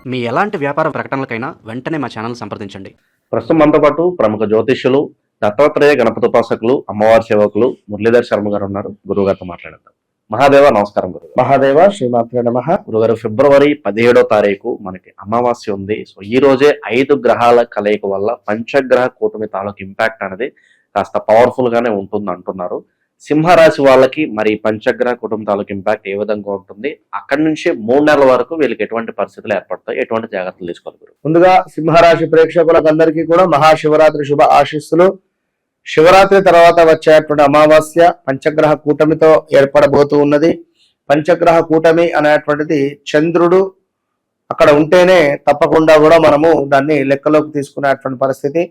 మీ ఎలాంటి వ్యాపార ప్రకటనలకైనా వెంటనే మా ఛానల్ సంప్రదించండి. ప్రస్తుతం మనతో పాటు ప్రముఖ జ్యోతిష్యులు, దత్తాత్రేయ గణపతి ఉపాసకులు, అమ్మవారి సేవకులు మురళీధర్ శర్మ గారు ఉన్నారు. గురువు గారితో మాట్లాడతాం. మహాదేవ నమస్కారం. గురువు మహాదేవ శ్రీమాత్రే నమః. గురుగారు, ఫిబ్రవరి 17వ తారీఖు మనకి అమావాస్య ఉంది. సో ఈ రోజే 5 గ్రహాల కలయిక వల్ల పంచగ్రహ కూటమి తాలూకు ఇంపాక్ట్ అనేది కాస్త పవర్ఫుల్ గానే ఉంటుంది అంటున్నారు. సింహరాశి వాళ్ళకి మరి పంచగ్రహ కుటుంబ తాలూకు ఇంపాక్ట్ ఏ విధంగా ఉంటుంది, అక్కడి నుంచి 3 నెలల వరకు వీళ్ళకి ఎటువంటి పరిస్థితులు ఏర్పడతాయి, ఎటువంటి జాగ్రత్తలు తీసుకోవాలి? ముందుగా సింహరాశి ప్రేక్షకులకు అందరికీ కూడా మహాశివరాత్రి శుభ ఆశీస్సులు. శివరాత్రి తర్వాత వచ్చేటువంటి అమావాస్య పంచగ్రహ కూటమితో ఏర్పడబోతూ ఉన్నది. పంచగ్రహ కూటమి అనేటువంటిది చంద్రుడు అక్కడ ఉంటేనే తప్పకుండా కూడా మనము దాన్ని లెక్కలోకి తీసుకునేటువంటి పరిస్థితి.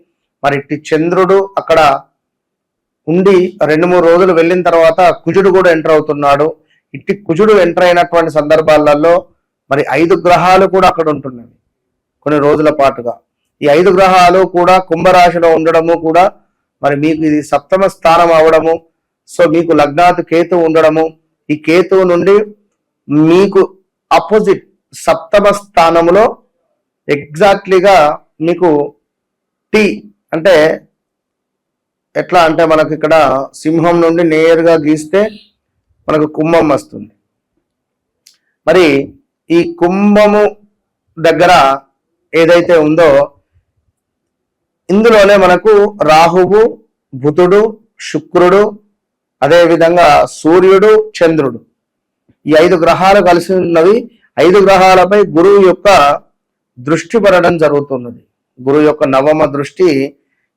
మరి ఇట్టి చంద్రుడు అక్కడ ఉండి 2-3 రోజులు వెళ్ళిన తర్వాత కుజుడు కూడా ఎంటర్ అవుతున్నాడు. ఇట్టి కుజుడు ఎంటర్ అయినటువంటి సందర్భాలలో మరి 5 గ్రహాలు కూడా అక్కడ ఉంటున్నవి కొన్ని రోజుల పాటుగా. ఈ 5 గ్రహాలు కూడా కుంభరాశిలో ఉండడము కూడా మరి మీకు ఇది 7వ స్థానం అవడము. సో మీకు లగ్నాత్ కేతు ఉండడము, ఈ కేతువు నుండి మీకు ఆపోజిట్ 7వ స్థానంలో ఎగ్జాక్ట్లీగా మీకు టీ అంటే ఎట్లా అంటే మనకు ఇక్కడ సింహం నుండి నేరుగా గీస్తే మనకు కుంభం వస్తుంది. మరి ఈ కుంభము దగ్గర ఏదైతే ఉందో ఇందులోనే మనకు రాహువు, బుధుడు, శుక్రుడు, అదేవిధంగా సూర్యుడు, చంద్రుడు, ఈ 5 గ్రహాలు కలిసి ఉన్నవి. 5 గ్రహాలపై గురువు యొక్క దృష్టి పడడం జరుగుతున్నది. గురువు యొక్క 9వ దృష్టి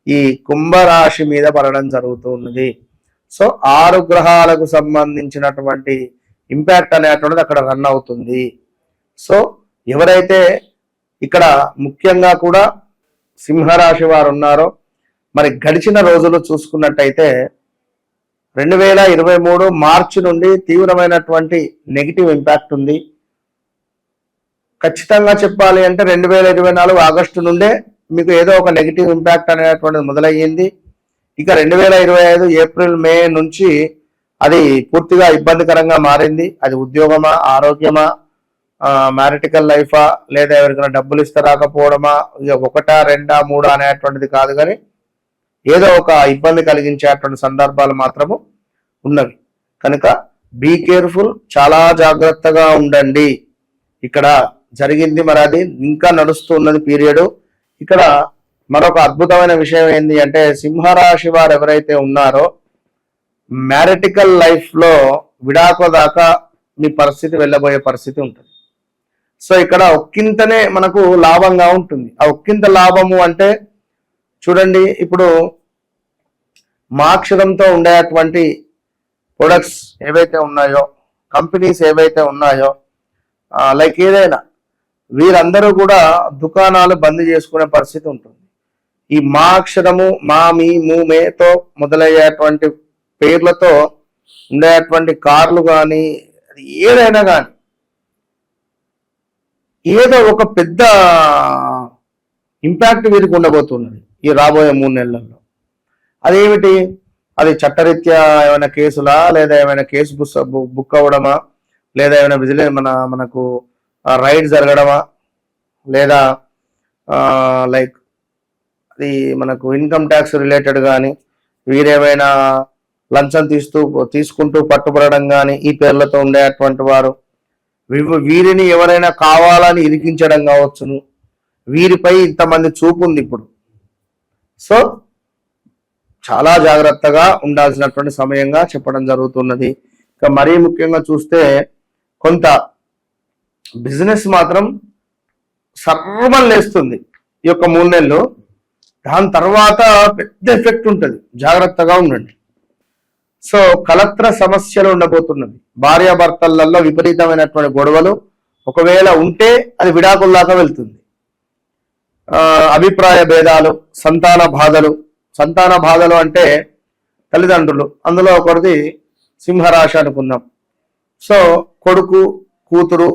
ఈ కుంభరాశి మీద పడడం జరుగుతున్నది. సో 6 గ్రహాలకు సంబంధించినటువంటి ఇంపాక్ట్ అనేటువంటిది అక్కడ రన్ అవుతుంది. సో ఎవరైతే ఇక్కడ ముఖ్యంగా కూడా సింహరాశి వారు ఉన్నారో మరి గడిచిన రోజులు చూసుకున్నట్టయితే 2023 మార్చి నుండి తీవ్రమైనటువంటి నెగిటివ్ ఇంపాక్ట్ ఉంది. ఖచ్చితంగా చెప్పాలి అంటే 2024 ఆగస్టు నుండే మీకు ఏదో ఒక నెగిటివ్ ఇంపాక్ట్ అనేటువంటిది మొదలయ్యింది. ఇక 2025 ఏప్రిల్ మే నుంచి అది పూర్తిగా ఇబ్బందికరంగా మారింది. అది ఉద్యోగమా, ఆరోగ్యమా, మ్యారిటికల్ లైఫా, లేదా ఎవరికైనా డబ్బులు ఇస్తారాకపోవడమా, ఇక 1, 2, 3 అనేటువంటిది కాదు, కానీ ఏదో ఒక ఇబ్బంది కలిగించేటువంటి సందర్భాలు మాత్రము ఉన్నవి. కనుక బీ కేర్ఫుల్, చాలా జాగ్రత్తగా ఉండండి. ఇక్కడ జరిగింది మరి అది ఇంకా నడుస్తున్నది పీరియడ్. ఇక్కడ మరొక అద్భుతమైన విషయం ఏంటి అంటే సింహరాశి వారు ఎవరైతే ఉన్నారో మ్యారిటికల్ లైఫ్ లో విడాకుల దాకా మీ పరిస్థితి వెళ్ళబోయే పరిస్థితి ఉంటుంది. సో ఇక్కడ ఒక్కింతనే మనకు లాభంగా ఉంటుంది. ఆ ఒక్కింత లాభము అంటే చూడండి, ఇప్పుడు మాక్షరంతో ఉండేటువంటి ప్రొడక్ట్స్ ఏవైతే ఉన్నాయో, కంపెనీస్ ఏవైతే ఉన్నాయో, లైక్ ఏదైనా వీరందరూ కూడా దుకాణాలు బంద్ చేసుకునే పరిస్థితి ఉంటుంది. ఈ మా అక్షరము, మా, మీ, ము, మేతో మొదలయ్యేటువంటి పేర్లతో ఉండేటువంటి కార్లు కానీ ఏదైనా కానీ ఏదో ఒక పెద్ద ఇంపాక్ట్ వీరికి ఉండబోతున్నది ఈ రాబోయే 3 నెలల్లో. అదేమిటి? అది చట్టరీత్యా ఏమైనా కేసులా, లేదా ఏమైనా కేసు బుక్ అవ్వడమా, లేదా ఏమైనా విజిలెన్స్ మనకు రైడ్ జరగడమా, లేదా లైక్ అది మనకు ఇన్కమ్ ట్యాక్స్ రిలేటెడ్ కానీ వీరేమైనా లంచం తీసుకుంటూ పట్టుబడడం కానీ ఈ పేర్లతో ఉండేటువంటి వారు, వీరిని ఎవరైనా కావాలని ఇరికించడం కావచ్చును. వీరిపై ఇంతమంది చూపు ఉంది ఇప్పుడు. సో చాలా జాగ్రత్తగా ఉండాల్సినటువంటి సమయంగా చెప్పడం జరుగుతున్నది. ఇక మరీ ముఖ్యంగా చూస్తే కొంత బిజినెస్ మాత్రం సర్వం లేస్తుంది ఈ యొక్క 3 నెలలు. దాని తర్వాత పెద్ద ఎఫెక్ట్ ఉంటుంది, జాగ్రత్తగా ఉండండి. సో కలత్ర సమస్యలు ఉండబోతున్నది. భార్యాభర్తలలో విపరీతమైనటువంటి గొడవలు ఒకవేళ ఉంటే అది విడాకుల్లాగా వెళ్తుంది. అభిప్రాయ భేదాలు, సంతాన బాధలు అంటే తల్లిదండ్రులు, అందులో ఒకరిది సింహరాశి అనుకుందాం. సో కొడుకు, కూతురు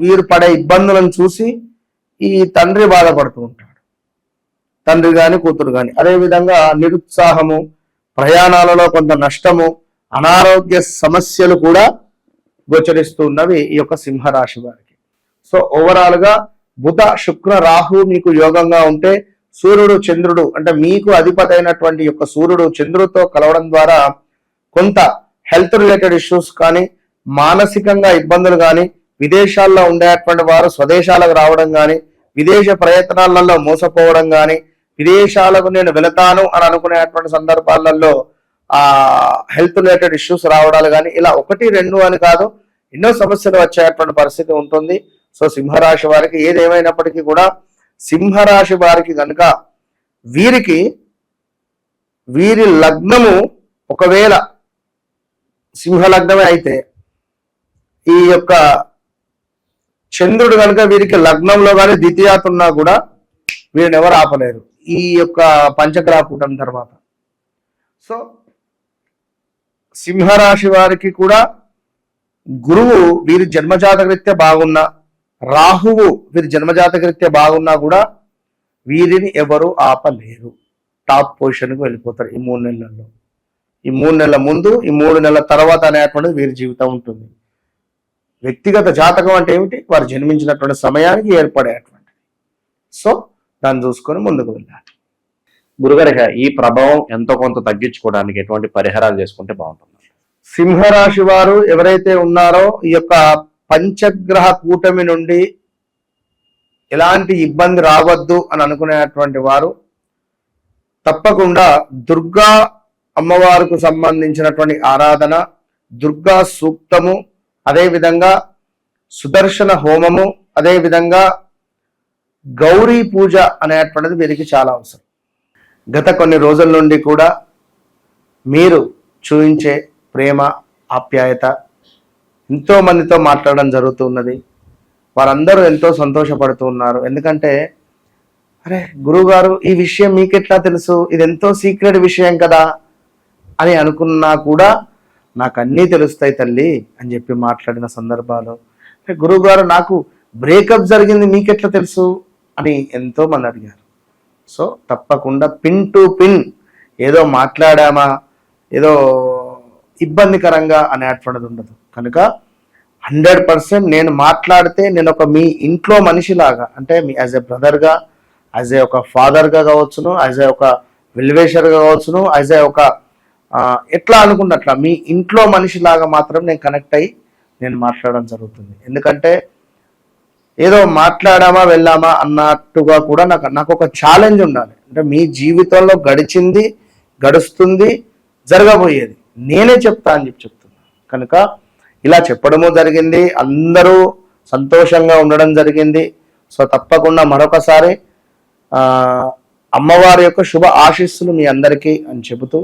వీరు పడే ఇబ్బందులను చూసి ఈ తండ్రి బాధపడుతూ ఉంటాడు, తండ్రి కానీ కూతురు కానీ. అదేవిధంగా నిరుత్సాహము, ప్రయాణాలలో కొంత నష్టము, అనారోగ్య సమస్యలు కూడా గోచరిస్తూ ఉన్నవి ఈ యొక్క సింహరాశి వారికి. సో ఓవరాల్ గా బుధ శుక్ర రాహు మీకు యోగంగా ఉంటే, సూర్యుడు చంద్రుడు అంటే మీకు అధిపతి అయినటువంటి యొక్క సూర్యుడు చంద్రుడితో కలవడం ద్వారా కొంత హెల్త్ రిలేటెడ్ ఇష్యూస్ కానీ, మానసికంగా ఇబ్బందులు కానీ, విదేశాల్లో ఉండేటువంటి వారు స్వదేశాలకు రావడం కానీ, విదేశ ప్రయత్నాలలో మోసపోవడం కానీ, విదేశాలకు నేను వెళతాను అని అనుకునేటువంటి సందర్భాలలో హెల్త్ రిలేటెడ్ ఇష్యూస్ రావడాలు కానీ, ఇలా 1, 2 అని కాదు, ఎన్నో సమస్యలు వచ్చేటువంటి పరిస్థితి ఉంటుంది. సో సింహరాశి వారికి ఏదేమైనప్పటికీ కూడా, సింహరాశి వారికి కనుక వీరి లగ్నము ఒకవేళ సింహ లగ్నమే అయితే, ఈ యొక్క చంద్రుడు కనుక వీరికి లగ్నంలో కానీ ద్వితీయాత ఉన్నా కూడా వీరిని ఎవరు ఆపలేరు ఈ యొక్క పంచగ్రహ కూటమి తర్వాత. సో సింహరాశి వారికి కూడా గురువు వీరి జన్మజాతకరీత్యా బాగున్నా, రాహువు వీరి జన్మజాతకరీత్యా బాగున్నా కూడా వీరిని ఎవరు ఆపలేరు. టాప్ పొజిషన్కి వెళ్ళిపోతారు ఈ 3 నెలల్లో. ఈ 3 నెలల ముందు, ఈ 3 నెలల తర్వాత అనేటువంటిది వీరి జీవితం ఉంటుంది. వ్యక్తిగత జాతకం అంటే ఏమిటి? వారు జన్మించినటువంటి సమయానికి ఏర్పడేటువంటిది. సో దాన్ని చూసుకొని ముందుకు వెళ్ళాలి. గురుగారు, ఈ ప్రభావం ఎంతో కొంత తగ్గించుకోవడానికి ఎటువంటి పరిహారాలు చేసుకుంటే బాగుంటుంది? సింహరాశి వారు ఎవరైతే ఉన్నారో ఈ యొక్క పంచగ్రహ కూటమి నుండి ఎలాంటి ఇబ్బంది రావద్దు అని అనుకునేటువంటి వారు తప్పకుండా దుర్గా అమ్మవారికి సంబంధించినటువంటి ఆరాధన, దుర్గా సూక్తము, అదేవిధంగా సుదర్శన హోమము, అదేవిధంగా గౌరీ పూజ అనేటువంటిది వీరికి చాలా అవసరం. గత కొన్ని రోజుల నుండి కూడా మీరు చూపించే ప్రేమ, ఆప్యాయత ఎంతో మందితో మాట్లాడడం జరుగుతున్నది. వారందరూ ఎంతో సంతోషపడుతూ ఉన్నారు. ఎందుకంటే అరే గురువుగారు, ఈ విషయం మీకెట్లా తెలుసు? ఇది ఎంతో సీక్రెట్ విషయం కదా అని అనుకున్నా కూడా నాకు అన్నీ తెలుస్తాయి తల్లి అని చెప్పి మాట్లాడిన సందర్భాలు. గురువుగారు, నాకు బ్రేకప్ జరిగింది, మీకెట్లా తెలుసు అని ఎంతో మంది అడిగారు. సో తప్పకుండా పిన్ టు పిన్ ఏదో మాట్లాడామా, ఏదో ఇబ్బందికరంగా అనేటువంటిది ఉండదు. కనుక 100% నేను మాట్లాడితే నేను ఒక మీ ఇంట్లో మనిషిలాగా, అంటే me as a బ్రదర్గా, as a ఒక ఫాదర్గా కావచ్చును, యాజ్ ఏ ఒక వెల్వేషర్గా కావచ్చును, యాజ్ ఏ ఒక ఎట్లా అనుకున్నట్లా మీ ఇంట్లో మనిషిలాగా మాత్రం నేను కనెక్ట్ అయ్యి నేను మాట్లాడడం జరుగుతుంది. ఎందుకంటే ఏదో మాట్లాడామా వెళ్ళామా అన్నట్టుగా కూడా నాకు ఒక ఛాలెంజ్ ఉండాలి. అంటే మీ జీవితంలో గడిచింది, గడుస్తుంది, జరగబోయేది నేనే చెప్తా అని చెప్తున్నా. కనుక ఇలా చెప్పడము జరిగింది, అందరూ సంతోషంగా ఉండడం జరిగింది. సో తప్పకుండా మరొకసారి అమ్మవారి యొక్క శుభ ఆశీస్సులు మీ అందరికీ అని చెబుతూ,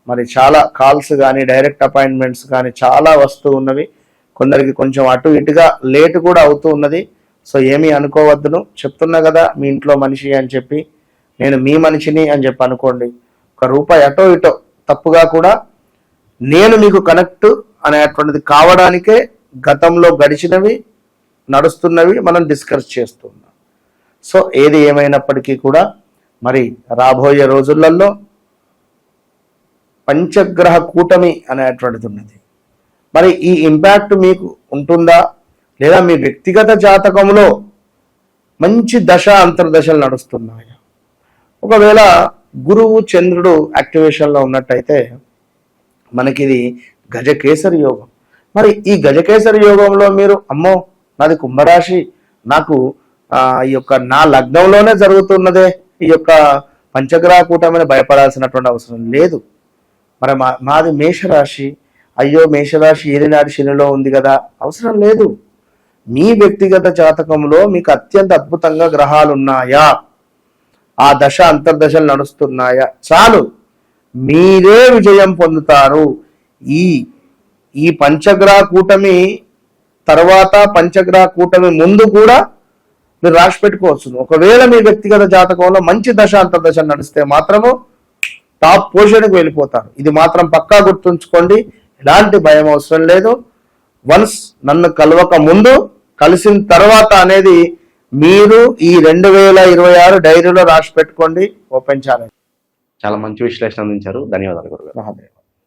మరి చాలా కాల్స్ కానీ, డైరెక్ట్ అపాయింట్మెంట్స్ కానీ చాలా వస్తూ ఉన్నవి. కొందరికి కొంచెం అటు ఇటుగా లేట్ కూడా అవుతూ ఉన్నది. సో ఏమీ అనుకోవద్దును, చెప్తున్నా కదా మీ ఇంట్లో మనిషి అని చెప్పి, నేను మీ మనిషిని అని చెప్పి అనుకోండి. ₹1 అటో ఇటో తప్పుగా కూడా నేను మీకు కనెక్ట్ అనేటువంటిది కావడానికే గతంలో గడిచినవి, నడుస్తున్నవి మనం డిస్కస్ చేస్తున్నాం. సో ఏది ఏమైనప్పటికీ కూడా మరి రాబోయే రోజులలో పంచగ్రహ కూటమి అనేటువంటిది ఉన్నది. మరి ఈ ఇంపాక్ట్ మీకు ఉంటుందా, లేదా మీ వ్యక్తిగత జాతకంలో మంచి దశ అంతర్దశలు నడుస్తున్నాయా? ఒకవేళ గురువు చంద్రుడు యాక్టివేషన్లో ఉన్నట్టయితే మనకి ఇది గజకేసరి యోగం. మరి ఈ గజకేసరి యోగంలో మీరు అమ్మో నాది కుంభరాశి, నాకు ఈ యొక్క నా లగ్నంలోనే జరుగుతున్నదే ఈ యొక్క పంచగ్రహ కూటమిని భయపడాల్సినటువంటి అవసరం లేదు. మరి మాది మేషరాశి, అయ్యో మేషరాశి ఏలినాటి శనిలో ఉంది కదా, అవసరం లేదు. మీ వ్యక్తిగత జాతకంలో మీకు అత్యంత అద్భుతంగా గ్రహాలు ఉన్నాయా, ఆ దశ అంతర్దశలు నడుస్తున్నాయా, చాలు, మీరే విజయం పొందుతారు. ఈ పంచగ్రహ కూటమి తర్వాత, పంచగ్రహ కూటమి ముందు కూడా మీరు రాసి పెట్టుకోవచ్చు. ఒకవేళ మీ వ్యక్తిగత జాతకంలో మంచి దశ అంతర్దశలు నడిస్తే మాత్రము టాప్ పొజిషన్కి వెళ్ళిపోతారు. ఇది మాత్రం పక్కా గుర్తుంచుకోండి. ఎలాంటి భయం అవసరం లేదు. వన్స్ నన్ను కలవక ముందు, కలిసిన తర్వాత అనేది మీరు ఈ 2026 డైరీలో రాసి పెట్టుకోండి. Open challenge. చాలా మంచి విశ్లేషణ అందించారు. ధన్యవాదాలు గురుగారు. మహాదేవ్.